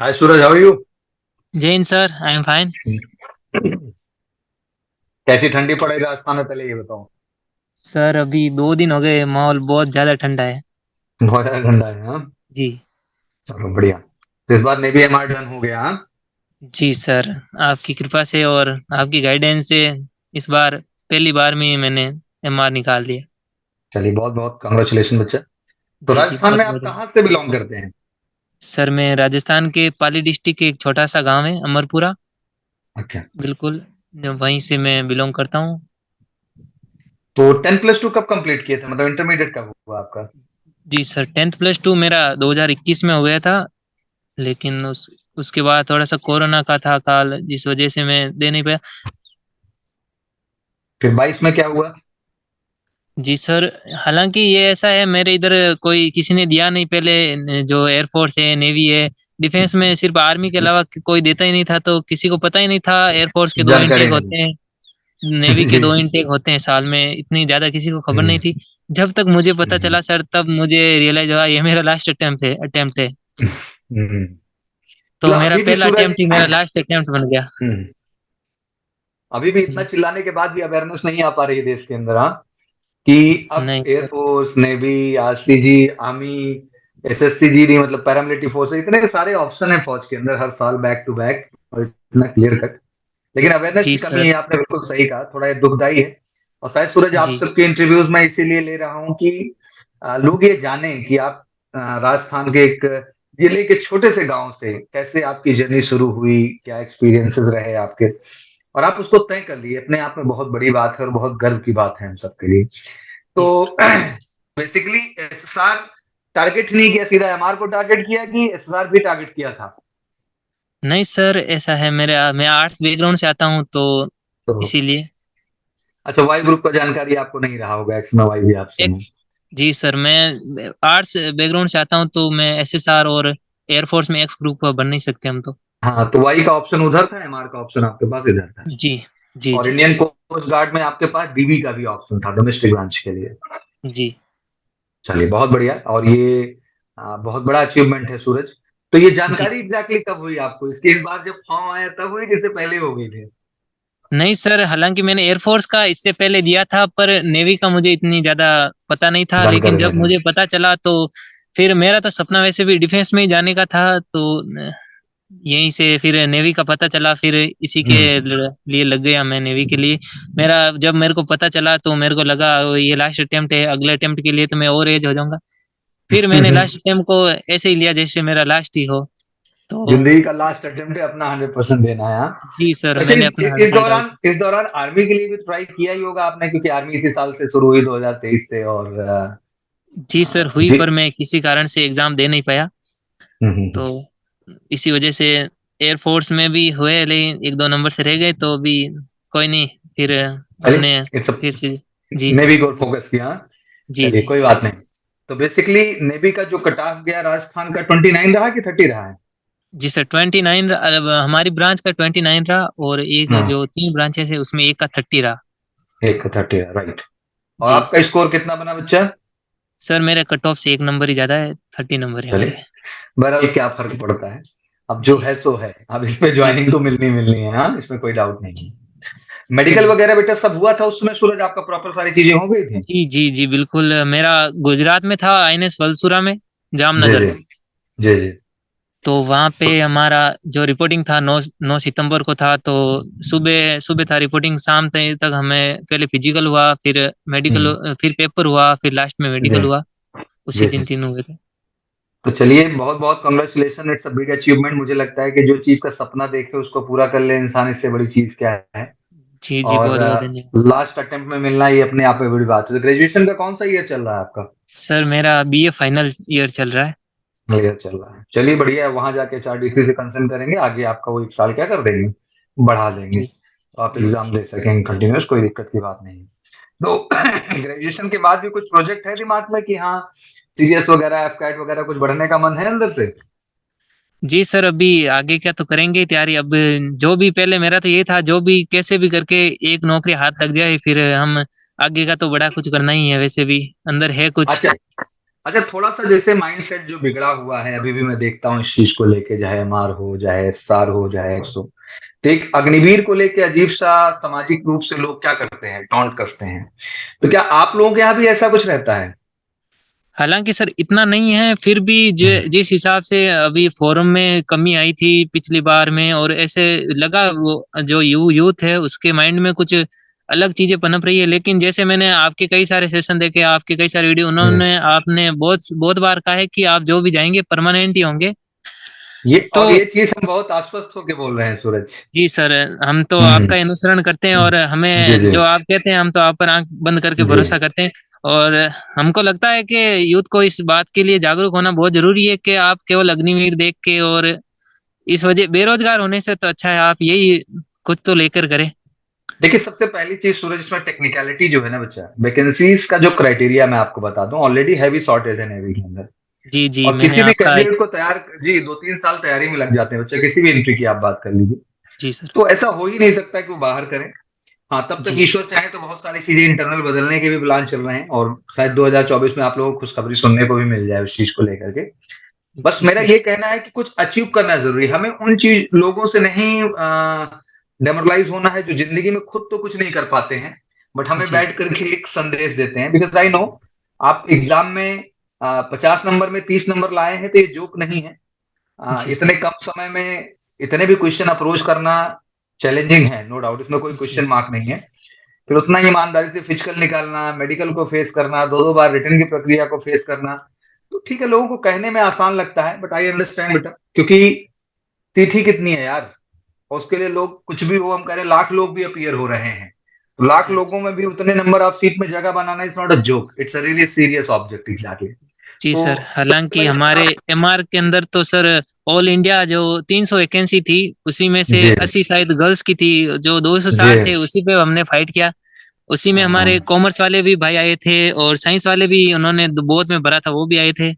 Hi Suraj, how are you? Jain sir, I am fine. कैसी ठंडी पड़ रही राजस्थान में, पहले ये बताओ। सर अभी 2 दिन हो गए, माहौल बहुत ज्यादा ठंडा है। बहुत ज्यादा ठंडा है, हाँ। जी। चलो बढ़िया। तो इस बार नेवी एमआर डन हो गया, हाँ। जी सर, आपकी कृपा से और आपकी गाइडेंस से इस बार पहली बार में ही मैंने एमआर निकाल दिया। चलिए, बहुत बहुत कांग्रेचुलेशन बच्चा। तो जी जी, राजस्थान बहुत में आप बहुत धन्यवाद। कहाँ से बिलोंग करते हैं? सर मैं राजस्थान के पाली डिस्ट्रिक्ट के एक छोटा सा गांव है अमरपुरा। अच्छा। बिल्कुल, वहीं से मैं बिलोंग करता हूँ। तो 10+2 कब कंप्लीट किए थे, मतलब इंटरमीडिएट कब हुआ आपका? जी सर, 10th+2 मेरा 2021 में हो गया था। लेकिन उसके बाद थोड़ा सा कोरोना का था काल, जिस वजह से मैं दे नहीं पाया। फिर 22 में क्या हुआ? जी सर, हालाँकि ये ऐसा है, मेरे इधर कोई किसी ने दिया नहीं पहले। जो एयरफोर्स है, नेवी है, डिफेंस में सिर्फ आर्मी के अलावा कोई देता ही नहीं था, तो किसी को पता ही नहीं था। एयरफोर्स के 2 जानकारी इनटेक नहीं। होते हैं, नेवी के जी 2 जी। इनटेक होते हैं साल में, इतनी ज़्यादा किसी को खबर नहीं हम्म, थी। जब तक मुझे पता हम्म, चला सर, तब मुझे रियलाइज़ हुआ ये मेरा लास्ट अटेम्प्ट है। हम्म। तो मतलब मेरा अभी भी पहला सूरज। अटेम्प्ट ही मेरा लास्ट अटेम्प्ट बन गया। हम्म। अभी भी इतना जी, चिल्लाने के बाद भी अवेयरनेस नहीं आ पा रही है देश के अंदर, हाँ। कि अब नहीं sir. Air force, navy, RCG, army, SSC, GD, मतलब पैरामिलिट्री फोर्स, इतने सारे ऑप्शन है फौज के अंदर हर साल बैक टू बैक, और इतना क्लियर कट। लेकिन अवेयरनेस जी की कमी सर। है, आपने बिल्कुल सही कहा, थोड़ा ये दुखदाई है। और शायद सूरज, आप जी, सबके इंटरव्यूज में इसीलिए ले रहा हूं कि लोग ये जाने कि आप राजस्थान के एक जिले के छोटे से गांव से कैसे आपकी जर्नी शुरू हुई, क्या एक्सपीरियंसेस रहे आपके, और आप उसको तय कर लिए, अपने आप में बहुत बड़ी बात है और बहुत गर्व की बात है हम सबके लिए। जी तो सर। बेसिकली एसएसआर टारगेट नहीं किया, सीधा एमआर को टारगेट किया कि एसएसआर भी टारगेट किया था? नहीं सर, ऐसा है, मैं आर्ट्स बैकग्राउंड से आता हूँ, तो तो इसीलिए। अच्छा, वाई ग्रुप का जानकारी आपको नहीं रहा होगा, एक्स में वाई भी आप सुने। एक्स। जी सर, मैं आर्ट्स बैकग्राउंड से आता हूँ, तो मैं एसएसआर और एयरफोर्स में एक्स ग्रुप बन नहीं सकते हम तो। हाँ, तो वाई का ऑप्शन उधर था, एमआर का ऑप्शन आपके पास इधर था। जी जी। और जी इंडियन कोस्ट गार्ड में आपके पास डीबी का भी ऑप्शन था, डोमेस्टिक ब्रांच के लिए। जी। चलिए, बहुत बढ़िया। और ये बहुत बड़ा अचीवमेंट है सूरज। तो ये जी जानकारी एग्जैक्टली कब हुई आपको इसकी, इस बार जब फॉर्म आया तब हुई, जिससे पहले हो गई थी? नहीं सर, हालांकि मैंने एयरफोर्स का इससे पहले दिया था, पर नेवी का मुझे इतनी ज्यादा पता नहीं था। लेकिन जानकारी जब नहीं मुझे पता चला, तो फिर मेरा तो सपना वैसे भी डिफेंस में ही जाने का था, तो यहीं से फिर नेवी का पता चला, फिर इसी था। के लिए लग गया मैं नेवी के लिए। मेरा जब मेरे को पता चला, तो मेरे को लगा ये लास्ट अटेम्प्ट है, अगले अटेम्प्ट के लिए तो मैं और एज हो जाऊंगा। फिर मैंने लास्ट अटेम्प्ट को ऐसे ही लिया जैसे मेरा लास्ट ही हो। तो जिंदगी का लास्ट अटेम्प्ट है, अपना 100% देना है, हाँ? जी सर, अच्छा, मैंने इस अपना इस 100 दौरान इस दौरान आर्मी के लिए भी ट्राई किया ही होगा आपने, क्योंकि आर्मी इसी साल से शुरू हुई, 2023 से। और जी सर हुई, जी। पर मैं किसी कारण से एग्जाम दे नहीं पाया। तो हम्म। इसी वजह से एयरफोर्स में भी हुए, लेकिन 1-2 नंबर से रह गए, तो अभी कोई नहीं। फिर चलिए, हमने इट्स फिर से। जी नेवी को फोकस किया, हाँ? जी। चलिए, जी कोई बात नहीं। तो बेसिकली नेवी का जो कट ऑफ गया राजस्थान का, 29 रहा कि 30 रहा है? जी सर, 29। हमारी ब्रांच का 29 रहा, और एक हाँ, जो 3 ब्रांचेस है उसमें एक का 30 रहा। एक का 30 रहा, राइट। और जी आपका स्कोर कितना बना बच्चा? सर, मेरे कट ऑफ से 1 नंबर ही ज्यादा है, 30 नंबर है मेरे। चलिए, बहरहाल क्या फर्क पड़ता है। अब जो जी है सो है, अब इसमें जी ज्वाइनिंग तो मिलनी मिलनी है, हाँ, इसमें कोई डाउट नहीं है। जी। मेडिकल चलिए। वगैरह बेटा सब हुआ था उस समय सूरज, आपका प्रॉपर सारी चीजें हो गई थी? जी जी जी, बिल्कुल। मेरा गुजरात में था, आईएनएस वलसुरा में, जी जामनगर। जी। जी जी। तो वहाँ पे हमारा जो रिपोर्टिंग था, 9 सितंबर को था। तो सुबह सुबह था रिपोर्टिंग, शाम तक हमें पहले फिजिकल हुआ, फिर मेडिकल, हम्म। फिर पेपर हुआ, फिर लास्ट में जी मेडिकल हुआ। उसी जी दिन जी। 3 हुए थे। तो चलिए, बहुत बहुत congratulation, it's a big achievement. मुझे लगता है कि जो चीज का सपना देखे उसको पूरा कर ले इंसान, इससे बड़ी चीज क्या है। जी जी, और बहुत बहुत धन्यवाद। लास्ट अटेम्प्ट में मिलना, ये अपने आप में बड़ी बात है। तो ग्रेजुएशन का कौन सा ईयर चल रहा है आपका? सर मेरा बीए फाइनल ईयर चल रहा है। ईयर चल रहा है, चलिए बढ़िया है। वहां जाके एचआरडीसी से कंसर्न करेंगे, आगे आपका वो 1 साल क्या कर देंगे, बढ़ा देंगे, जी तो आप जी। एग्जाम दे सकेंगे कंटिन्यूस, कोई दिक्कत की बात नहीं है। तो ग्रेजुएशन के बाद भी कुछ प्रोजेक्ट है दिमाग में कि हाँ, सीरियस वगैरह, एफकैट वगैरह कुछ बढ़ने का मन है अंदर से? जी सर, अभी आगे क्या तो करेंगे ही तैयारी। अब जो भी पहले मेरा तो ये था, जो भी कैसे भी करके एक नौकरी हाथ लग जाए, फिर हम आगे का तो बड़ा कुछ करना ही है, वैसे भी अंदर है कुछ। अच्छा, अच्छा, थोड़ा-सा जैसे माइंडसेट जो बिगड़ा हुआ है, अभी भी मैं देखता हूँ इस चीज़ को लेके, चाहे एमआर हो, चाहे एस्सार हो, चाहे एक्स हो। तो एक अग्निवीर को लेके अजीब-सा सामाजिक रूप से लोग क्या करते हैं, टॉन्ट कसते हैं। तो क्या आप लोगों के यहाँ भी ऐसा कुछ रहता है? हालाँकि सर इतना नहीं है, फिर भी जिस हिसाब से अभी फ़ोरम में कमी आई थी पिछली बार में, और ऐसे लगा वो जो यूथ है उसके माइंड में कुछ अलग चीज़ें पनप रही है। लेकिन जैसे मैंने आपके कई सारे सेशन देखे, आपके कई सारे वीडियो, जी। आपने बहुत बहुत बार कहा है कि आप जो भी जाएँगे परमानेंट ही होंगे। ये तो और ये चीज़ हम बहुत आश्वस्त होके बोल रहे हैं सूरज। जी सर, हम तो हुँ, आपका अनुसरण करते हैं, और जी, हमें जी। जो आप कहते हैं हम तो आप पर आँख बंद करके जी। भरोसा करते हैं। और हमको लगता है कि यूथ को इस बात के लिए जागरूक होना बहुत ज़रूरी है कि आप केवल अग्निवीर देख के और इस वजह बेरोज़गार होने से तो अच्छा है आप यही कुछ तो लेकर करें। देखिए, सबसे पहली चीज़ सूरज, इसमें टेक्निकैलिटी जो है ना बच्चा, वैकेंसीज़ का जो क्राइटेरिया मैं आपको बता दूँ, ऑलरेडी हैवी शॉर्टेज है नेवी के अंदर। जी, जी, और मैंने किसी भी आपका कैंडिडेट को तैयार जी, 2-3 साल तैयारी में लग जाते हैं बच्चा, किसी भी एंट्री की आप बात कर लीजिए। जी सर। तो ऐसा हो ही नहीं सकता कि वो बाहर करें। हाँ, तब तक जी, ईश्वर चाहे तो बहुत सारी चीज़ें इंटरनल बदलने के भी प्लान चल रहे हैं, और शायद 2024 में आप लोगों को खुशखबरी सुनने को भी मिल जाए उस चीज़ को लेकर के। बस जी मेरा सर। ये कहना है कि कुछ अचीव करना ज़रूरी है। हमें उन चीज़ लोगों से नहीं डेमोरलाइज़ होना है जो ज़िंदगी में खुद तो कुछ नहीं कर पाते हैं, बट हमें जी, बैठ कर के एक संदेश देते हैं। बिकॉज़ आई नो आप एग्ज़ाम में 50 नंबर में 30 नंबर लाए हैं तो ये जोक नहीं है। जी सर। इतने कम समय में इतने भी क्वेश्चन अप्रोच करना चैलेंजिंग है, नो डाउट, इसमें कोई क्वेश्चन जी, मार्क नहीं है। फिर उतना ही ईमानदारी से फिजिकल निकालना, मेडिकल को फेस करना, 2-2 बार रिटन की प्रक्रिया को फेस करना, तो ठीक है, लोगों को कहने में आसान लगता है, बट आई अंडरस्टैंड बेटा, क्योंकि तिथि कितनी है यार, और उसके लिए लोग कुछ भी हो, हम कह रहे हैं लाख लोग भी अपीयर हो रहे हैं। तो लाख जी। लोगों में भी उतने नंबर ऑफ सीट में जगह बनाना is not a joke, it's a really serious object exactly. जी तो सर, सबसे हालाँकि पहले हमारे एमआर के अंदर तो सर ऑल इंडिया जो 300 वैकेंसी थी, उसी में से जी, 80 शायद गर्ल्स की थी, जो जी। 260 थे उसी पे हमने फाइट किया। उसी में हमारे हाँ। कॉमर्स वाले भी भाई आए थे, और साइंस वाले भी उन्होंने बोथ में भरा था वो भी आए थे।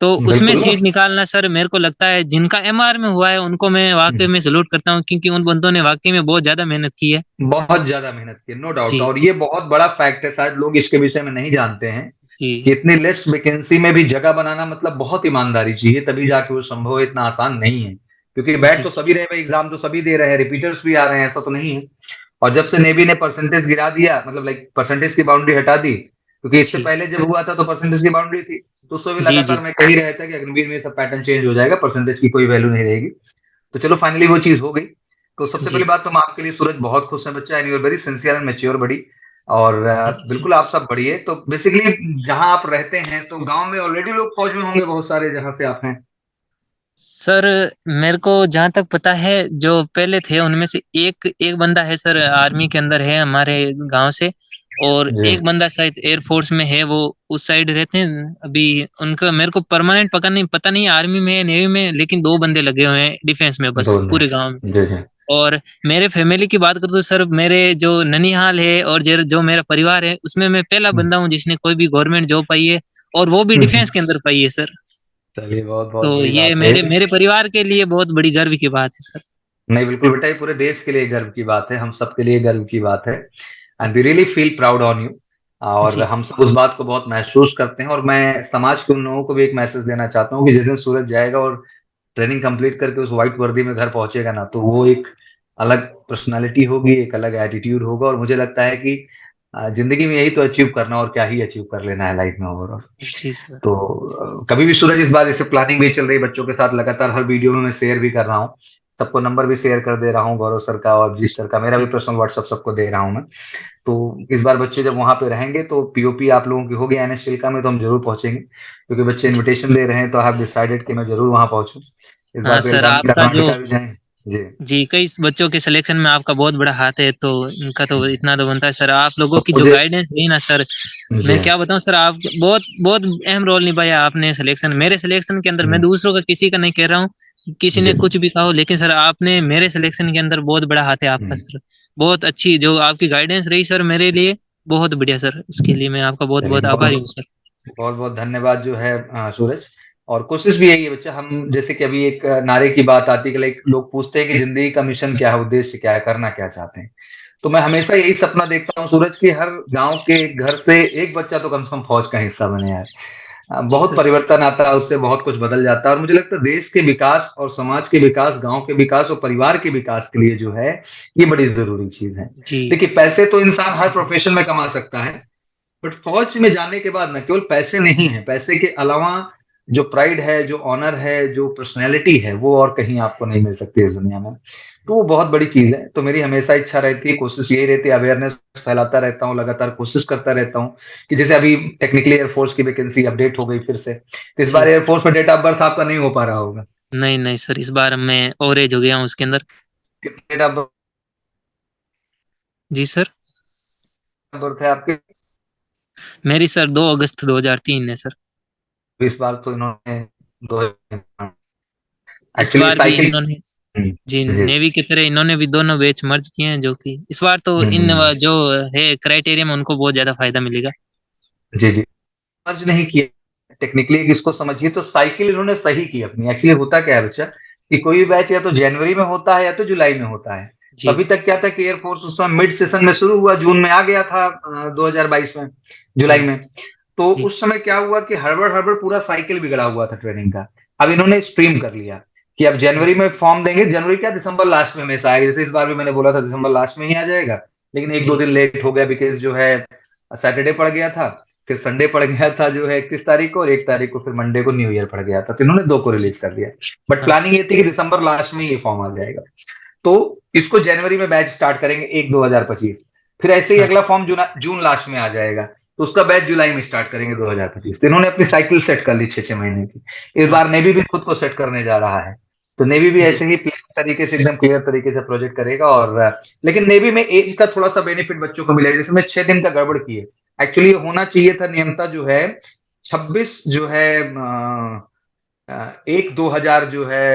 तो उसमें बिल्कुल ना। सीट निकालना सर मेरे को लगता है जिनका एमआर में हुआ है उनको मैं वाक़ई हुँ। में सैल्यूट करता हूँ, क्योंकि उन बंदों ने वाक़ई में बहुत ज़्यादा मेहनत की है। बहुत ज़्यादा मेहनत की है, नो डाउट, जी, और ये बहुत बड़ा फैक्ट है, शायद लोग इसके विषय में नहीं जानते हैं, जी, कि इतनी लेस वैकेंसी में भी जगह बनाना मतलब बहुत ईमानदारी चाहिए, तभी जाके वो संभव है, इतना आसान नहीं है। क्योंकि बैठ जी, तो सभी रहे भाई, एग्ज़ाम तो सभी दे रहे हैं, रिपीटर्स भी आ रहे हैं, ऐसा तो नहीं है। और जब से नेवी ने परसेंटेज गिरा दिया, मतलब लाइक परसेंटेज की बाउंड्री हटा दी, क्योंकि इससे जी, पहले जब हुआ था तो परसेंटेज की बाउंड्री थी, तो उसमें भी जी, लगातार जी, मैं कह ही रहा था कि अग्निवीर में ये सब पैटर्न चेंज हो जाएगा, परसेंटेज की कोई वैल्यू नहीं रहेगी। तो चलो फाइनली वो चीज़ हो गई। तो सबसे पहली जी, बात तो हम आपके लिए सूरज बहुत खुश हैं बच्चा, and you are very sincere and mature buddy, और जी सर। बिल्कुल आप सब बढ़िए। तो बेसिकली जहाँ आप रहते हैं, तो गाँव में ऑलरेडी लोग फौज में होंगे बहुत सारे, जहाँ से आप हैं? सर मेरे को जहाँ तक पता है जो पहले थे उनमें से एक एक बंदा है सर आर्मी के अंदर है हमारे गांव से, और जी। एक बंदा शायद एयर फोर्स में है, वो उस साइड रहते हैं अभी। उनका मेरे को परमानेंट पता नहीं आर्मी में है नेवी में, लेकिन दो बंदे लगे हुए हैं डिफेंस में बस 2 पूरे गांव में। जी, जी। और मेरे फैमिली की बात करूँ तो सर मेरे जो ननिहाल है और जो मेरा परिवार है उसमें मैं पहला हुँ। बंदा हूँ जिसने कोई भी गवर्नमेंट जॉब पाई है, और वो भी हुँ, डिफेंस हुँ। के अंदर पाई है सर। चलिए, तो बहुत-बहुत बड़ी ये बात है मेरे ये। मेरे परिवार के लिए बहुत बड़ी गर्व की बात है सर। नहीं, बिल्कुल बेटा, ये पूरे देश के लिए गर्व की बात है, हम सबके लिए गर्व की बात है, and we really feel proud on you, और जी, हम सब उस बात को बहुत महसूस करते हैं, और मैं समाज के उन लोगों को भी एक मैसेज देना चाहता हूँ कि जिस दिन सूरज जाएगा और ट्रेनिंग कंप्लीट करके उस व्हाइट वर्दी में घर पहुँचेगा ना, तो वो एक अलग पर्सनैलिटी होगी, एक अलग एटीट्यूड होगा, और मुझे लगता है कि ज़िंदगी में यही तो अचीव करना, और क्या ही अचीव कर लेना है लाइफ में ओवरऑल। जी सर। तो कभी भी सूरज, इस बार जैसे प्लानिंग भी चल रही है बच्चों के साथ, लगातार हर वीडियो में मैं शेयर भी कर रहा हूँ। सबको नंबर भी शेयर कर दे रहा हूँ, गौरव सर का और अभिजीत सर का, मेरा भी जी, पर्सनल व्हाट्सएप सबको दे रहा हूँ मैं। तो इस बार बच्चे जब वहाँ पे रहेंगे तो पीओपी आप लोगों की होगी एनएस चिल्का में, तो हम ज़रूर पहुँचेंगे, क्योंकि बच्चे जी। इन्विटेशन दे रहे हैं, तो आई हैव डिसाइडेड कि मैं ज़रूर वहाँ पहुँचूँ। इस हाँ बार सर, बेलगाम आपका जो कर्नाटका भी जाएँ। जी। जी, कई बच्चों के सिलेक्शन में आपका बहुत बड़ा हाथ है, तो इनका तो इतना तो बनता है सर। आप लोगों तो की जो मुझे गाइडेंस रही ना सर, जी। मैं क्या बताऊँ सर, आप बहुत बहुत अहम रोल निभाया आपने सिलेक्शन मेरे सिलेक्शन के अंदर। मैं हुँ, दूसरों का किसी का नहीं कह रहा हूँ, किसी जी। ने कुछ भी कहा हो, लेकिन सर आपने मेरे सिलेक्शन के अंदर बहुत बड़ा हाथ है आपका हुँ, सर। बहुत अच्छी जो आपकी गाइडेंस रही सर मेरे लिए, बहुत बढ़िया सर। इसके लिए मैं आपका चलिए, बहुत-बहुत आभारी हूँ सर। बहुत-बहुत धन्यवाद जो है सूरज, और कोशिश भी यही है बच्चा, हम जैसे कि अभी एक नारे की बात आती है कि लाइक लोग पूछते हैं कि ज़िंदगी का मिशन क्या है, उद्देश्य क्या है, करना क्या चाहते हैं? तो मैं हमेशा यही सपना देखता हूँ सूरज, कि हर गाँव के घर से एक बच्चा तो कम से कम फ़ौज का हिस्सा बने यार। जी बहुत सर। परिवर्तन आता है, उससे बहुत कुछ बदल जाता है और मुझे लगता है देश के विकास और समाज के विकास, गाँव के विकास और परिवार के विकास के लिए जो है, ये बड़ी ज़रूरी चीज़ है। जी। देखिए पैसे तो इंसान हर जी सर। प्रोफ़ेशन में कमा सकता है, बट फौज में जाने के बाद ना केवल पैसे नहीं है, पैसे के अलावा जो प्राइड है, जो ऑनर है, जो पर्सनैलिटी है, वो और कहीं आपको नहीं मिल सकती इस दुनिया में। तो वो बहुत बड़ी चीज़ है। तो मेरी हमेशा इच्छा रहती है, कोशिश यही रहती है, अवेयरनेस फैलाता रहता हूँ, लगातार कोशिश करता रहता हूँ कि जैसे अभी टेक्निकली एयरफोर्स की वैकेंसी अपडेट हो गई फिर से। तो इस बार जी। एयरफोर्स में डेट ऑफ बर्थ आपका नहीं हो पा रहा होगा। नहीं, नहीं सर, इस बार मैं और एज हो गया हूँ उसके अंदर। कितनी डेट ऑफ जी सर। बर्थ है आपकी? मेरी सर 2 अगस्त 2003 है सर। इस बार तो इन्होंने 2 इस एक्चुअली बार भी साइकिल इन्होंने हुँ, जी, जी। नेवी की तरह इन्होंने भी दोनों बैच मर्ज किए हैं, जो कि इस बार तो हुँ, इन हुँ। जो है क्राइटेरिया में उनको बहुत ज़्यादा फ़ायदा मिलेगा। जी, जी। मर्ज नहीं किया, टेक्निकली इसको समझिए तो साइकिल इन्होंने सही की अपनी। एक्चुअली होता क्या है बच्चा कि कोई भी बैच या तो जनवरी में होता है या तो जुलाई में होता है। तो जी, अभी तक क्या था कि एयरफोर्स उस समय मिड सेशन में शुरू हुआ, जून में आ गया था 2022 में, जुलाई हाँ, में। तो जी, उस समय क्या हुआ कि हड़बड़-हड़बड़ पूरा साइकिल बिगड़ा हुआ था ट्रेनिंग का। अब इन्होंने स्ट्रीम कर लिया कि अब जनवरी में फॉर्म देंगे, जनवरी क्या दिसंबर लास्ट में हमेशा आएगा। जैसे इस बार भी मैंने बोला था दिसंबर लास्ट में ही आ जाएगा, लेकिन 1-2 जी, दिन लेट हो गया बिकॉज़ जो है सैटरडे पड़ गया था, फिर संडे पड़ गया था जो है 31 तारीख को और 1 तारीख को फिर मंडे को न्यू ईयर पड़ गया था। तो इन्होंने 2 को जी, रिलीज़ कर दिया। बट हाँ प्लानिंग सर। ये थी कि दिसंबर लास्ट में ये फॉर्म आ जाएगा। तो इसको जनवरी में बैच स्टार्ट करेंगे 1-2025। फिर ऐसे ही हाँ, अगला फॉर्म जून लास्ट में आ जाएगा। तो उसका बैच जुलाई में स्टार्ट करेंगे 2025। तो इन्होंने अपनी साइकिल सेट कर ली 6-6 महीने की। इस हाँ बार सर। नेवी भी खुद को सेट करने जा रहा है। तो नेवी भी जी, ऐसे ही प्लान तरीके से एकदम क्लियर तरीके से प्रोजेक्ट करेगा और लेकिन नेवी में एज का थोड़ा-सा बेनिफिट बच्चों को मिलेगा। जैसे मैं 6 दिन का गड़बड़ किए। एक्चुअली ये होना चाहिए था नियमतः जो है 26 जो है 1-2000 जो है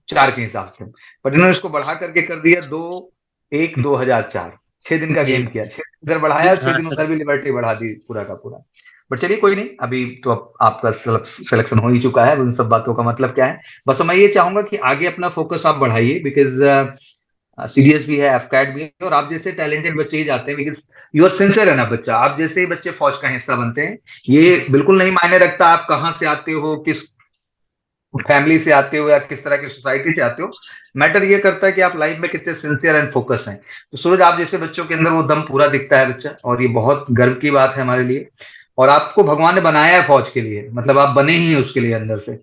4 के हिसाब से। बट इन्होंने इसको बढ़ा करके कर दिया 2-1-2004। 6 दिन का जी, गेम किया। 6 दिन इधर बढ़ाया, 6 हाँ दिन सर। उधर भी लिबर्टी बढ़ा दी पूरा का पूरा। बट चलिए कोई नहीं, अभी तो अब आपका सिलेक्शन हो ही चुका है, उन सब बातों का मतलब क्या है। बस मैं ये चाहूँगा कि आगे अपना फ़ोकस आप बढ़ाइए बिकॉज़ सीडीएस भी है, एफकैट भी है और आप जैसे टैलेंटेड बच्चे ही जाते हैं because you are sincere enough बच्चा। आप जैसे ही बच्चे फ़ौज का हिस्सा बनते हैं, ये जी सर। बिल्कुल नहीं मायने रखता आप कहाँ से आते हो, किस फैमिली से आते हो या किस तरह की सोसाइटी से आते हो। मैटर ये करता है कि आप लाइफ में कितने सिंसियर एंड फोकस हैं। तो सूरज आप जैसे बच्चों के अंदर वो दम पूरा दिखता है बच्चा और ये बहुत गर्व की बात है हमारे लिए और आपको भगवान ने बनाया है फौज के लिए, मतलब आप बने ही हैं उसके लिए अंदर से।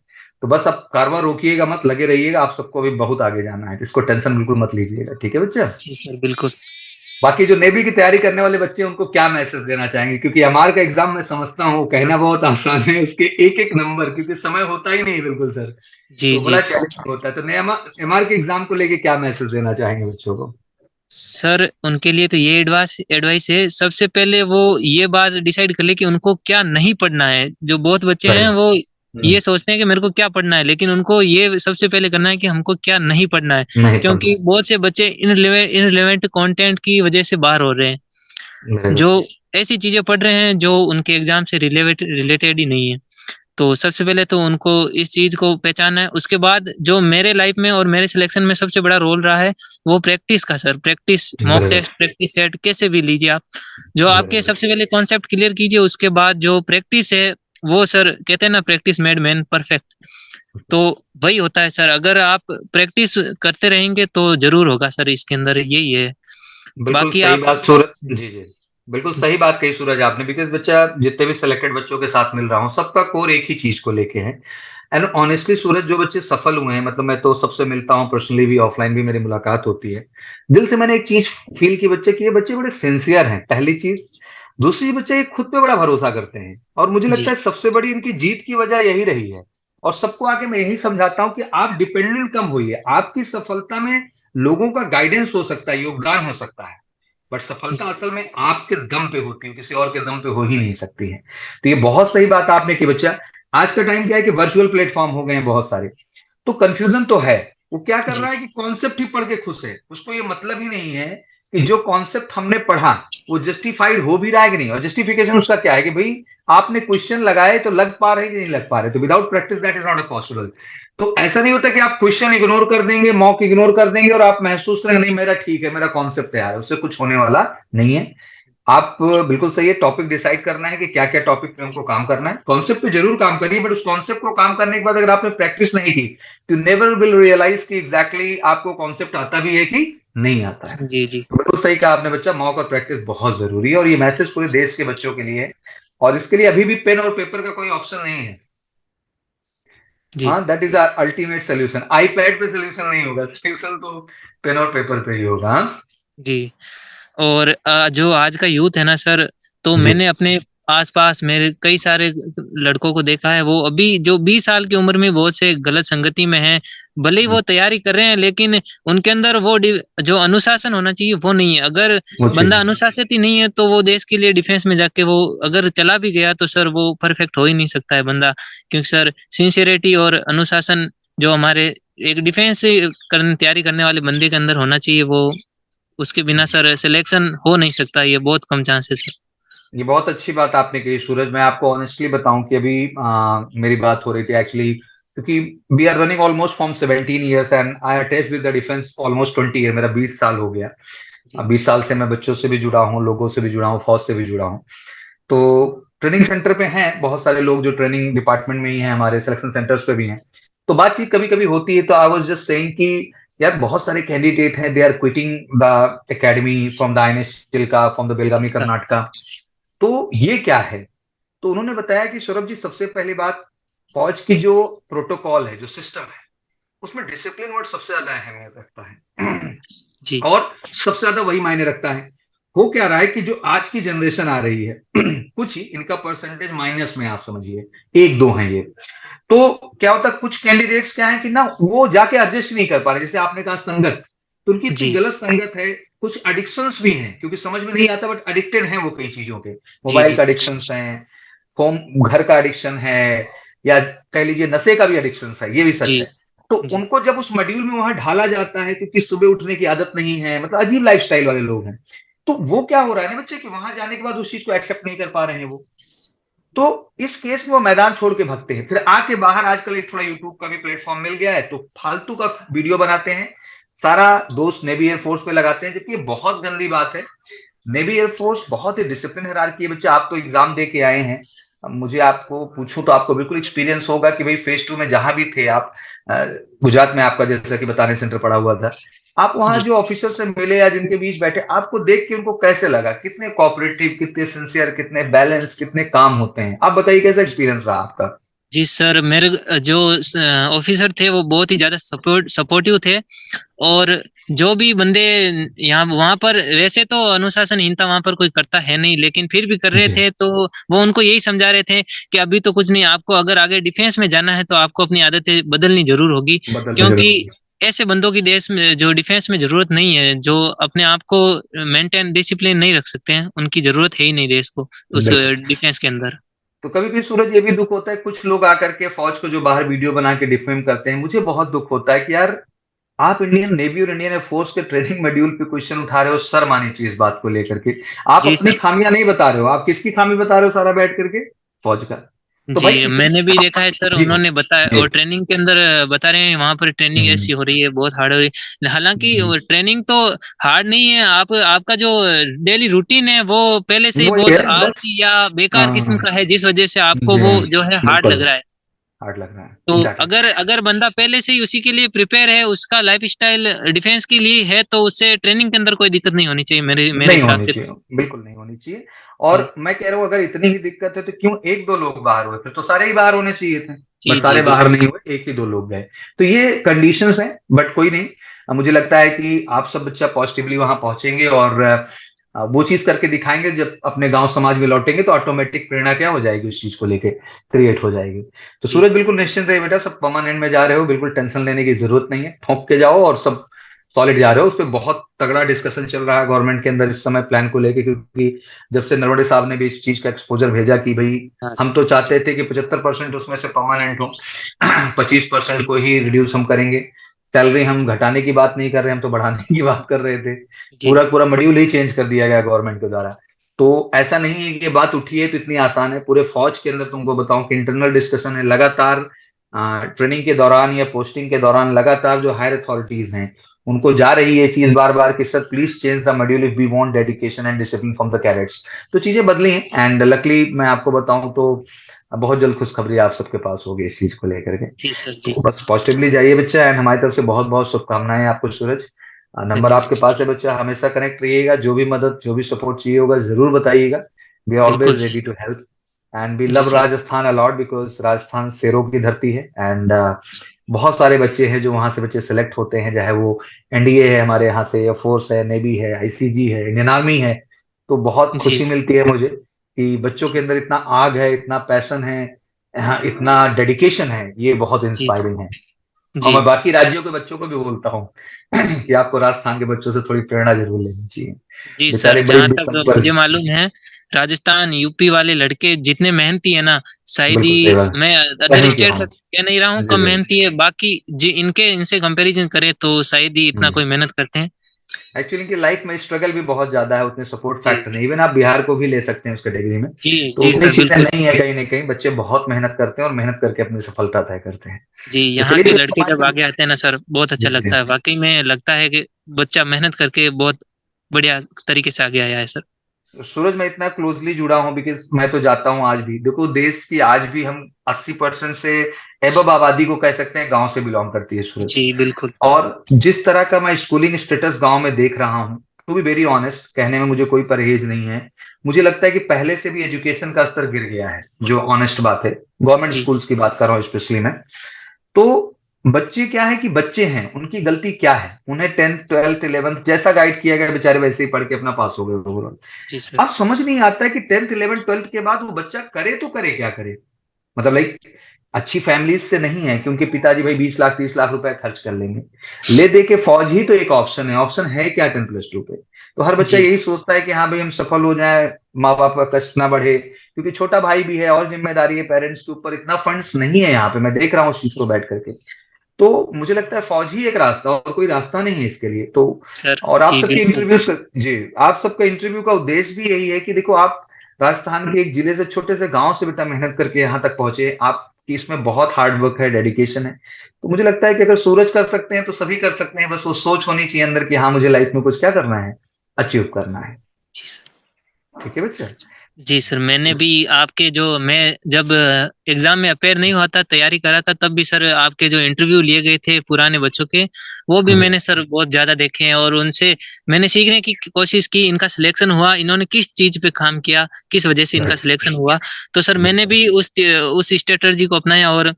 तो बस आप कारवां रोकिएगा मत, लगे रहिएगा, आप सबको अभी बहुत आगे जाना है। तो इसको टेंशन बिल्कुल मत लीजिएगा, ठीक है बच्चा? जी सर, बिल्कुल। बाकी जो नेवी की तैयारी करने वाले बच्चे हैं उनको क्या मैसेज देना चाहेंगे? क्योंकि एमआर का एग्ज़ाम मैं समझता हूँ कहना बहुत आसान है, उसके एक-एक नंबर क्योंकि समय होता ही नहीं है बिल्कुल सर। जी, तो बड़ा जी। चैलेंजिंग होता है। तो एमआर के एग्ज़ाम को लेके क्या मैसेज देना चाहेंगे बच्चों को? सर, उनके लिए तो ये एडवाइस है, सबसे पहले वो ये बात डिसाइड कर ले कि उनको क्या नहीं पढ़ना है। जो बहुत बच्चे वेरी हैं गुड। वो हुँ, ये सोचते हैं कि मेरे को क्या पढ़ना है, लेकिन उनको ये सबसे पहले करना है कि हमको क्या नहीं पढ़ना है। नहीं पढ़ना क्योंकि है। बहुत से बच्चे इर्रेलेवेंट कंटेंट की वजह से बाहर हो रहे हैं। वेरी जो गुड। ऐसी चीज़ें पढ़ रहे हैं जो उनके एग्ज़ाम से रिलेटेड ही नहीं है। तो सबसे पहले तो उनको इस चीज़ को पहचानना है। उसके बाद जो मेरे लाइफ़ में और मेरे सिलेक्शन में सबसे बड़ा रोल रहा है, वो प्रैक्टिस का sir. Practice, mock very good, test, practice set कैसे भी लीजिए आप। जो वेरी आपके गुड। सबसे पहले कॉन्सेप्ट क्लियर कीजिए, उसके बाद जो प्रैक्टिस है, वो सर कहते हैं ना, प्रैक्टिस मेड मैन परफेक्ट। तो वही होता है सर, अगर आप प्रैक्टिस करते रहेंगे तो ज़रूर होगा सर, इसके अंदर यही है। बिल्कुल बाकी सही आप बात सूरज जी, जी। बिल्कुल जी, सही बात कही सूरज आपने बिकॉज़ बच्चा जितने भी सिलेक्टेड बच्चों के साथ मिल रहा हूँ, सबका कोर एक ही चीज़ को लेके है। एंड ऑनेस्टली सूरज जो बच्चे सफल हुए हैं मतलब मैं तो सबसे मिलता हूँ पर्सनली भी, ऑफलाइन भी मेरी मुलाकात होती है। दिल से मैंने एक चीज़ फ़ील की बच्चे कि ये बच्चे बड़े सिंसियर हैं, पहली चीज़। दूसरी बच्चे ये खुद पे बड़ा भरोसा करते हैं और मुझे लगता जी, है सबसे बड़ी इनकी जीत की वजह यही रही है। और सबको आके मैं यही समझाता हूँ कि आप डिपेंडेंट कम होइए। आपकी सफलता में लोगों का गाइडेंस हो सकता है, योगदान हो सकता है। बट सफलता जी, असल में आपके दम पे होती है, किसी और के दम पे हो ही नहीं सकती है। तो ये बहुत सही बात आपने की बच्चा। आज का टाइम क्या है कि वर्चुअल प्लेटफ़ॉर्म हो गए हैं बहुत सारे। तो कन्फ्यूज़न तो है। वो क्या कर जी, रहा है कि कॉन्सेप्ट ही पढ़ के खुश है। उसको ये मतलब ही नहीं है कि जो कॉन्सेप्ट हमने पढ़ा, वो जस्टिफाइड हो भी रहा है कि नहीं और जस्टिफिकेशन उसका क्या है कि भई आपने क्वेश्चन लगाए तो लग पा रहे हैं कि नहीं लग पा रहे। तो without practice that is not a possible. तो ऐसा नहीं होता कि आप क्वेश्चन इग्नोर कर देंगे, मॉक इग्नोर कर देंगे और आप महसूस करेंगे नहीं मेरा ठीक है, मेरा कॉन्सेप्ट तैयार है, उससे कुछ होने वाला नहीं है। आप बिल्कुल सही है, टॉपिक डिसाइड करना है कि क्या-क्या टॉपिक पे हमको काम करना है। कॉन्सेप्ट पे ज़रूर काम करिए, बट उस कॉन्सेप्ट को काम करने के बाद अगर आपने प्रैक्टिस नहीं की, तो नेवर विल रियलाइज़ कि एग्ज़ैक्टली आपको कॉन्सेप्ट आता भी है कि नहीं आता है। जी, जी। तो बिल्कुल सही कहा आपने बच्चा, मॉक और प्रैक्टिस बहुत ज़रूरी है और ये मैसेज पूरे देश के बच्चों के लिए है और इसके लिए अभी भी पेन और पेपर का कोई ऑप्शन नहीं है। जी, हाँ, that is the ultimate solution. IPad पे सॉल्यूशन नहीं होगा, सॉल्यूशन तो पेन और पेपर पे ही होगा। हाँ? जी। और जो आज का यूथ है ना सर, तो जी। मैंने अपने आस-पास मेरे कई सारे लड़कों को देखा है, वो अभी जो 20 साल की उम्र में बहुत से गलत संगति में हैं, भले ही जी, वो तैयारी कर रहे हैं, लेकिन उनके अंदर वो जो अनुशासन होना चाहिए, वो नहीं है। अगर वो बंदा चाहिए। अनुशासित ही नहीं है, तो वो देश के लिए डिफेंस में जाके वो अगर चला भी गया, तो सर वो परफेक्ट हो ही नहीं सकता है बंदा। क्योंकि सर सिंसियरिटी और अनुशासन जो हमारे एक डिफेंस तैयारी करने वाले बंदे के अंदर होना चाहिए, वो उसके बिना सर सिलेक्शन हो नहीं सकता, ये बहुत कम चांसेस है। ये बहुत अच्छी बात आपने कही सूरज। मैं आपको ऑनेस्टली बताऊं कि अभी मेरी बात हो रही थी एक्चुअली, क्योंकि we are running almost from 17 years and I attach with the defence almost 20 year. मेरा 20 साल हो गया। जी, अब 20 साल से मैं बच्चों से भी जुड़ा हूँ, लोगों से भी जुड़ा हूँ, फौज से भी जुड़ा हूँ। तो ट्रेनिंग सेंटर पे हैं बहुत सारे लोग जो ट्रेनिंग डिपार्टमेंट में ही हैं, हमारे सिलेक्शन सेंटर्स पे भी हैं। तो बातचीत कभी कभी होती है, तो आई वाज जस्ट सेइंग कि यार बहुत सारे कैंडिडेट हैं, they are quitting the academy from the INS Chilka, from the Belgaum हाँ, कर्नाटका। तो ये क्या है? तो उन्होंने बताया कि सौरभ जी, सबसे पहली बात, फौज की जो प्रोटोकॉल है, जो सिस्टम है, उसमें डिसिप्लिन वर्ड सबसे ज्यादा अहमियत रखता है। जी, और सबसे ज्यादा वही मायने रखता है। हो क्या रहा है कि जो आज की जनरेशन आ रही है, कुछ ही इनका परसेंटेज माइनस में, आप समझिए एक दो हैं ये। तो क्या होता है, कुछ कैंडिडेट्स क्या है कि ना वो जाके एडजस्ट नहीं कर पा रहे, जैसे आपने कहा संगत, तो उनकी इतनी जी, गलत संगत है। कुछ एडिक्शंस भी हैं, क्योंकि समझ में नहीं आता, बट एडिक्टेड हैं वो कई चीजों के। जी, मोबाइल जी, का एडिक्शंस हैं, फोन, घर का एडिक्शन है, या कह लीजिए नशे का भी एडिक्शन है, ये भी जी, सच है। तो जी, उनको जब उस मॉड्यूल में वहां ढाला जाता है, क्योंकि सुबह उठने की आदत नहीं है, मतलब अजीब लाइफस्टाइल वाले लोग हैं, तो वो क्या हो रहा है ना बच्चे, कि वहां जाने के बाद उस चीज को एक्सेप्ट नहीं कर पा रहे हैं वो। तो इस केस में वो मैदान छोड़ के भागते हैं, फिर आके बाहर आजकल एक थोड़ा यूट्यूब का भी प्लेटफॉर्म मिल गया है, तो फालतू का वीडियो बनाते हैं, सारा दोस्त नेवी एयरफोर्स पे लगाते हैं, जबकि ये बहुत गंदी बात है। नेवी एयरफोर्स बहुत ही डिसिप्लिन हायरार्की है बच्चे। आप तो एग्जाम दे के आए हैं, अब मुझे आपको पूछूं तो आपको बिल्कुल एक्सपीरियंस होगा कि भाई फेज 2 में जहां भी थे आप, गुजरात में आपका जैसा कि बताने सेंटर पड़ा हुआ था, आप वहां जी। जो ऑफिसर से मिले या जिनके बीच बैठे, आपको देख के उनको कैसे लगा, कितने कोऑपरेटिव, कितने सिंसियर, कितने बैलेंस, कितने काम होते हैं? आप बताइए कैसा एक्सपीरियंस रहा आपका? जी सर, मेरे जो ऑफिसर थे वो बहुत ही ज़्यादा सपोर्टिव थे। और जो भी बंदे यहाँ वहाँ पर, वैसे तो अनुशासनहीनता वहाँ पर कोई करता है नहीं, लेकिन फिर भी कर रहे जी, थे, तो वो उनको यही समझा रहे थे कि अभी तो कुछ नहीं, आपको अगर आगे डिफेंस में जाना है तो आपको अपनी आदतें बदलनी ज़रूर होगी। बदलने क्योंकि जरूर। ऐसे बंदों की देश में जो डिफेंस में ज़रूरत नहीं है, जो अपने आप को मेंटेन डिसिप्लिन नहीं रख सकते हैं, उनकी ज़रूरत है ही नहीं देश को उस बिल्कुल। डिफेंस के अंदर। तो कभी भी सूरज ये भी दुख होता है, कुछ लोग आकर के फौज को जो बाहर वीडियो बना के डिफेम करते हैं, मुझे बहुत दुख होता है कि यार, आप इंडियन नेवी और इंडियन एयरफोर्स के ट्रेनिंग मॉड्यूल पे क्वेश्चन उठा रहे हो, शर्म आनी चाहिए इस बात को लेकर के। आप जी अपनी सर। खामियां नहीं बता रहे हो, आप किसकी खामी बता रहे हो सारा बैठ करके? फौज का। तो भाई जी, इतनी, मैंने भी देखा है सर, जी, उन्होंने बताया जी, और ट्रेनिंग के अंदर बता रहे हैं वहाँ पर ट्रेनिंग हम्म, ऐसी हो रही है, बहुत हार्ड हो रही है। हालाँकि हम्म, वो ट्रेनिंग तो हार्ड नहीं है, आप आपका जो डेली रूटीन है वो पहले से ही वो ये बहुत है बस। आलसी या बेकार किस्म हाँ, का है, जिस वजह से आपको जी, वो जो है हार्ड बिल्कुल लग रहा है। हार्ड लग रहा है, तो एग्जैक्टली। अगर अगर बंदा पहले से ही उसी के लिए प्रिपेयर है, उसका लाइफ़स्टाइल डिफेंस के लिए है, तो उससे ट्रेनिंग के अंदर कोई दिक्कत नहीं होनी चाहिए मेरे मेरे नहीं हिसाब होनी से तो। चाहिए, बिल्कुल नहीं होनी चाहिए। जी, और मैं कह रहा हूँ, अगर इतनी ही दिक्कत है तो क्यों एक दो लोग बाहर हुए, फिर तो सारे ही बाहर होने चाहिए थे। बट जी, जी, सारे बाहर बिल्कुल। नहीं हुए, एक ही दो लोग गए। तो ये कंडीशंस हैं, बट कोई नहीं। मुझे लगता है कि आप सब बच्चा पॉजिटिवली वहां पहुंचेंगे और वो चीज करके दिखाएंगे, जब अपने गांव समाज में लौटेंगे तो ऑटोमेटिक प्रेरणा क्या हो जाएगी उस चीज को लेके, क्रिएट हो जाएगी। तो जी, सूरज बिल्कुल निश्चिंत है बेटा, सब परमानेंट में जा रहे हो, बिल्कुल टेंशन लेने की जरूरत नहीं है, ठोक के जाओ और सब सॉलिड जा रहे हो। उस पर बहुत तगड़ा डिस्कशन चल रहा है गवर्नमेंट के अंदर इस समय प्लान को लेके, क्योंकि जब से नरवणे साहब ने भी इस चीज का एक्सपोजर भेजा कि भाई, हाँ हम सर। तो चाहते थे कि 75% उसमें से परमानेंट हो, 25% को ही रिड्यूस हम करेंगे। सैलरी हम घटाने की बात नहीं कर रहे, हम तो बढ़ाने की बात कर रहे थे। जी, पूरा पूरा मॉड्यूल ही चेंज कर दिया गया गवर्नमेंट के द्वारा। तो ऐसा नहीं है कि ये बात उठी है तो इतनी आसान है। पूरे फौज के अंदर तुमको बताऊं कि इंटरनल डिस्कशन है लगातार। ट्रेनिंग के दौरान या पोस्टिंग के दौरान लगातार जो हायर अथॉरिटीज हैं, उनको जा रही है ये चीज बार बार कि sir please change the module if we want dedication and discipline from the cadets. तो चीजें बदली हैं एंड लकली मैं आपको बताऊं तो बहुत जल्द खुशखबरी आप सबके पास होगी इस चीज को लेकर के। जी सर जी। तो बस पॉजिटिवली जाइए बच्चा, एंड हमारी तरफ से बहुत बहुत शुभकामनाएं आपको सूरज। नंबर धन्यवाद आपके सर। पास है बच्चा, हमेशा कनेक्ट रहिएगा, जो भी मदद जो भी सपोर्ट चाहिए होगा जरूर बताइएगा। वी आर बिल्कुल always ready sir. To help and we जी love sir. Rajasthan a lot because Rajasthan शेरों की धरती है एंड बहुत सारे बच्चे हैं जो वहां से बच्चे सेलेक्ट होते हैं, चाहे वो एनडीए है हमारे यहाँ से, एयरफोर्स है, नेवी है, आईसीजी है, इंडियन आर्मी है। तो बहुत जी खुशी मिलती है मुझे कि बच्चों के अंदर इतना आग है, इतना पैशन है, इतना डेडिकेशन है, ये बहुत जी इंस्पायरिंग है। और जी। मैं बाकी राज्यों के बच्चों को भी बोलता हूँ कि आपको राजस्थान के बच्चों से थोड़ी प्रेरणा जरूर लेनी चाहिए। जी सर, बेचारे बड़ी जहाँ तक सिंपल। मुझे मालूम है, राजस्थान, यूपी वाले लड़के जितने मेहनती है ना, शायद बिल्कुल सही ही बात। मैं अदर कहीं के स्टेट हों। का कह नहीं रहा हूँ जी कम जी। मेहनती है, बाकी जी इनके इनसे कंपैरिजन करें तो शायद ही इतना कोई मेहनत करते हैं। एक्चुअली इनकी लाइफ में स्ट्रगल भी बहुत ज्यादा है, उतने सपोर्ट जी फैक्टर नहीं, इवन आप बिहार को भी ले सकते हैं उस कैटेगरी में। जी तो जी उतनी सर चीजें बिल्कुल। नहीं है, कहीं ना कहीं बच्चे बहुत मेहनत करते हैं और मेहनत करके अपनी सफलता तय करते हैं। जी, तो यहाँ चलिए के फिर लड़के जब हमारे। आगे आते हैं ना सर, बहुत अच्छा जी जी। लगता है। वाक़ई में लगता है कि बच्चा मेहनत करके बहुत बढ़िया तरीके से आगे आया है सर। सूरज मैं इतना क्लोजली जुड़ा हूँ बिकॉज मैं तो जाता हूँ आज भी, देखो देश की आज भी हम 80% से एबव आबादी को कह सकते हैं गांव से बिलोंग करती है सूरज। जी, बिल्कुल। और जिस तरह का मैं स्कूलिंग स्टेटस गांव में देख रहा हूँ, टू बी वेरी ऑनेस्ट, कहने में मुझे कोई परहेज नहीं है, मुझे लगता है कि पहले से भी एजुकेशन का स्तर गिर गया है, जो ऑनेस्ट बात है। गवर्नमेंट जी, स्कूल्स की बात कर रहा हूँ स्पेशली मैं। तो बच्चे क्या है कि बच्चे हैं, उनकी गलती क्या है, उन्हें 10th 12th 11th जैसा गाइड किया गया बेचारे वैसे ही पढ़ के अपना पास हो गए ओवरऑल। जी सर। अब समझ नहीं आता है कि 10th 11th 12th के बाद वो बच्चा करे तो करे क्या करे। मतलब लाइक अच्छी फैमिलीज से नहीं है क्योंकि पिताजी भाई 20 लाख 30 लाख रुपए खर्च कर लेंगे, ले दे के फौज ही तो एक ऑप्शन है, ऑप्शन है क्या 10+2 पे। तो हर बच्चा जी, यही सोचता है कि हाँ भाई हम सफल हो जाए, माँ बाप का कष्ट ना बढ़े, क्योंकि छोटा भाई भी है और जिम्मेदारी है पेरेंट्स के ऊपर, इतना फंड्स नहीं है यहाँ पे, मैं देख रहा हूँ उस चीज को जी। बैठ करके। तो मुझे लगता है फौज ही एक रास्ता, और कोई रास्ता नहीं है इसके लिए तो। सर, और आप जी सबके बिल्कुल। इंटरव्यू जी, आप सबका इंटरव्यू का उद्देश्य भी यही है कि देखो आप राजस्थान के एक जिले से, छोटे से गांव से बेटा मेहनत करके यहाँ तक पहुंचे, आपकी इसमें बहुत हार्ड वर्क है, डेडिकेशन है। तो मुझे लगता है कि अगर सूरज कर सकते हैं तो सभी कर सकते हैं, बस वो सोच होनी चाहिए अंदर कि हाँ मुझे लाइफ में कुछ क्या करना है, अचीव करना है। जी सर। ठीक है बच्चा। जी सर, मैंने भी आपके जो मैं जब एग्ज़ाम में अपेयर नहीं हुआ था, तैयारी कर रहा था, तब भी सर आपके जो इंटरव्यू लिए गए थे पुराने बच्चों के, वो भी जी मैंने सर बहुत ज़्यादा देखे हैं और उनसे मैंने सीखने की कोशिश की, इनका सिलेक्शन हुआ, इन्होंने किस चीज़ पे काम किया, किस वजह से इनका राइट। सिलेक्शन हुआ। तो सर मैंने बिल्कुल भी उस स्ट्रैटेजी को अपनाया और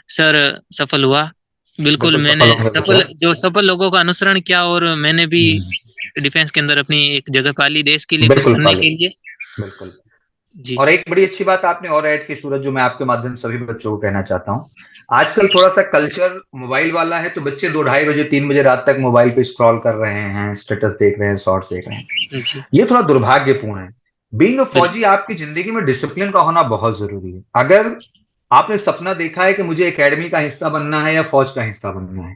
सर सफल हुआ। बिल्कुल, बिल्कुल मैंने सफल होंगे बच्चा। सफल लोगों का अनुसरण किया और मैंने भी हम्म, डिफेंस के अंदर अपनी एक जगह पाली देश के लिए कुछ बिल्कुल करने पाले। के लिए। बिल्कुल। जी, और एक बड़ी अच्छी बात आपने और ऐड की सूरज, जो मैं आपके माध्यम से सभी बच्चों को कहना चाहता हूँ। आजकल थोड़ा सा कल्चर मोबाइल वाला है, तो बच्चे 2 ढाई बजे 3 बजे रात तक मोबाइल पे स्क्रॉल कर रहे हैं, स्टेटस देख रहे हैं, शॉर्ट्स देख रहे हैं। जी, ये थोड़ा दुर्भाग्यपूर्ण है। बीइंग अ बिल्कुल। फौजी आपकी जिंदगी में डिसिप्लिन का होना बहुत जरूरी है। अगर आपने सपना देखा है कि मुझे एकेडमी का हिस्सा बनना है या फौज का हिस्सा बनना है,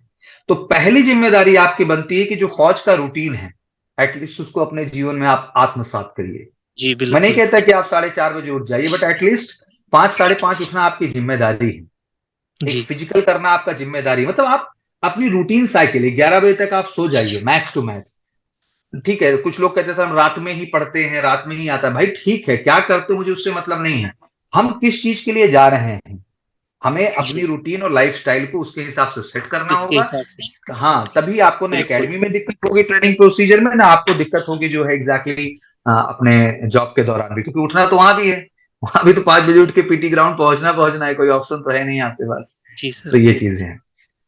तो पहली जिम्मेदारी आपकी बनती है कि जो फौज का रूटीन है, एटलीस्ट उसको अपने जीवन में आप आत्मसात करिए। जी, मैं नहीं बिल्कुल। कहता कि आप 4:30 बजे उठ जाइए, बट एटलीस्ट 5 साढ़े 5 उठना आपकी जिम्मेदारी है। एक जी, फिजिकल करना आपका जिम्मेदारी है, मतलब आप अपनी रूटीन साइकिल 11 बजे तक आप सो जाइए मैक्स टू मैक्स। ठीक है, कुछ लोग कहते हैं सर हम रात में ही पढ़ते हैं, रात में ही आता है, भाई ठीक है, क्या करते हो मुझे उससे मतलब नहीं है। हम किस चीज के लिए जा रहे हैं, हमें जी, अपनी रूटीन और लाइफस्टाइल को उसके हिसाब से सेट करना उसके होगा। हिसाब से। हाँ, तभी आपको ना बिल्कुल। एकेडमी में दिक्कत होगी ट्रेनिंग प्रोसीजर में, ना आपको दिक्कत होगी जो है एग्जैक्टली अपने जॉब के दौरान भी, क्योंकि उठना तो वहां भी है। वहां भी तो 5 बजे उठ के पीटी ग्राउंड पहुंचना है, कोई ऑप्शन तो है नहीं आपके पास। जी तो सर। ये चीजें हैं।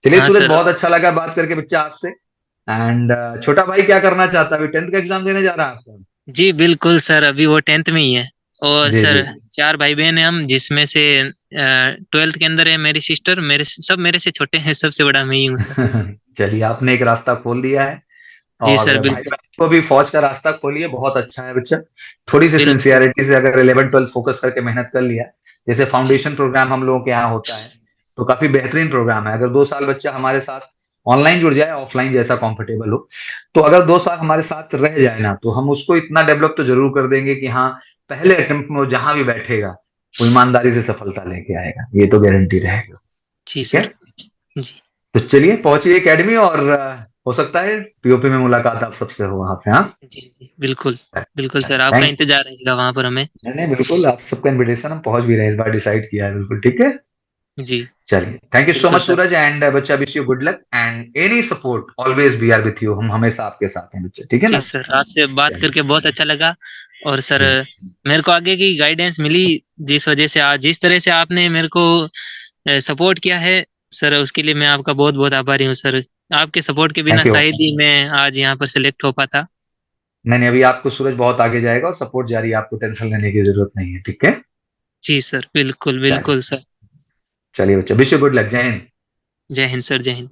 चलिए हाँ सूरज, सर। बहुत अच्छा लगा बात करके बच्चा आपसे। एंड छोटा भाई क्या करना चाहता है, अभी 10th का एग्जाम देने जा रहा है आपका? जी, बिल्कुल सर, अभी वो 10th में ही है और जी सर जी। 4 भाई-बहन हैं हम, जिसमें से 12th के अंदर है मेरी सिस्टर, सब मेरे से छोटे हैं, सबसे बड़ा मैं ही हूँ सर। चलिए आपने एक रास्ता खोल दिया है, जी और सर, भाई बिल्कुल। बहन को भी फौज का रास्ता खोलिए, बहुत अच्छा है बच्चा। थोड़ी सी बिल्कुल। सिंसियरिटी से अगर 11 12 फोकस करके मेहनत कर लिया, जैसे जी, फाउंडेशन प्रोग्राम हम लोगों के यहाँ होता है, तो काफी बेहतरीन प्रोग्राम है। अगर 2 साल बच्चा हमारे साथ ऑनलाइन जुड़ जाए, ऑफलाइन जैसा कंफर्टेबल हो, तो अगर 2 साल हमारे साथ रह जाए ना, तो हम उसको इतना डेवलप तो जरूर कर देंगे कि हाँ, पहले अटेम्प्ट में वो जहां भी बैठेगा वो ईमानदारी से सफलता लेके आएगा, ये तो गारंटी रहेगा। जी ठीक है। सर। जी, तो चलिए पहुंचिए एकेडमी, और हो सकता है पीओपी में मुलाकात आप सबसे हो वहाँ पे, हाँ? जी, जी। बिल्कुल, बिल्कुल चलिए सर, आपका थैंक इंतज़ार रहेगा वहाँ पर हमें। नहीं, नहीं बिल्कुल आप सबका इन्विटेशन हम पहुँच भी रहे हैं, इस बार डिसाइड किया है बिल्कुल, ठीक है? जी, चलिए, थैंक यू सो बिल्कुल मच सर। सूरज एंड बच्चा wish you good luck and any support always we are with you हम हमेशा आपके साथ हैं बच्चे, ठीक है जी ना? सर, आपसे बात चलिए, करके बहुत अच्छा लगा और सर जी, मेरे को आगे की गाइडेंस मिली जिस वज़ह से आज जिस तरह से आपने मेरे को सपोर्ट किया है, सर उसके लिए मैं आपका बहुत-बहुत आभारी हूँ सर। आपके सपोर्ट के बिना थैंक यू। शायद ही मैं आज यहाँ पर सेलेक्ट हो पाता। नहीं, नहीं अभी आपको सूरज बहुत आगे जाएगा और सपोर्ट जारी है, आपको टेंशन लेने की ज़रूरत नहीं है, ठीक है? जी सर, बिल्कुल, चलिए, बिल्कुल सर। चलिए बच्चा विश यू गुड लक, जय हिंद। जय हिंद सर, जय हिंद।